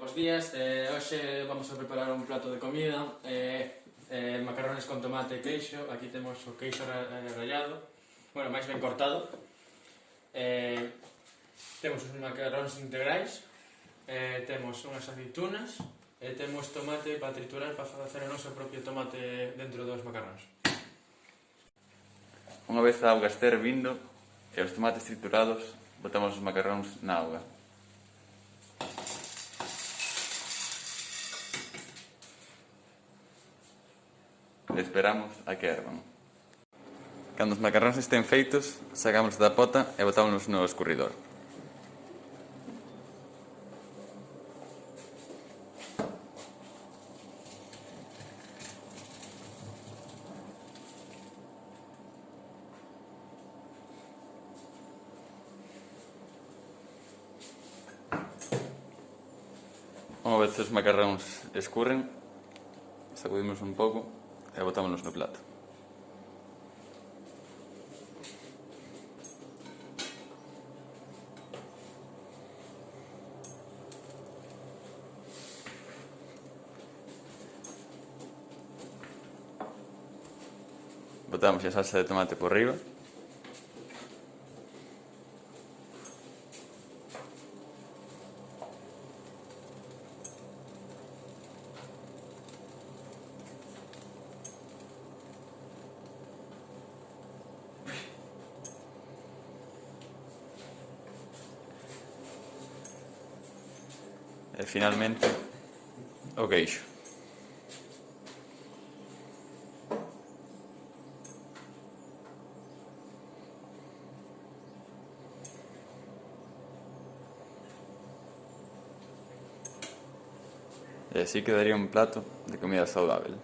Bos días, hoxe vamos a preparar un plato de comida, macarrones con tomate e queixo. Aquí temos o queixo rallado, bueno, máis ben cortado. Temos os macarróns integrais, temos unhas aceitunas e temos tomate para triturar para facer o noso propio tomate dentro dos macarróns. Unha vez a auga este hervindo e os tomates triturados, botamos os macarróns na auga. E esperamos a que hervan. Cando os macarróns estén feitos, sacamos da pota e botámonos no escurridor. Unha vez os macarróns escurren, sacudimos un pouco e botámonos no plato. Botamos a salsa de tomate por riba. E finalmente o queixo. E así quedaría un plato de comida saudável.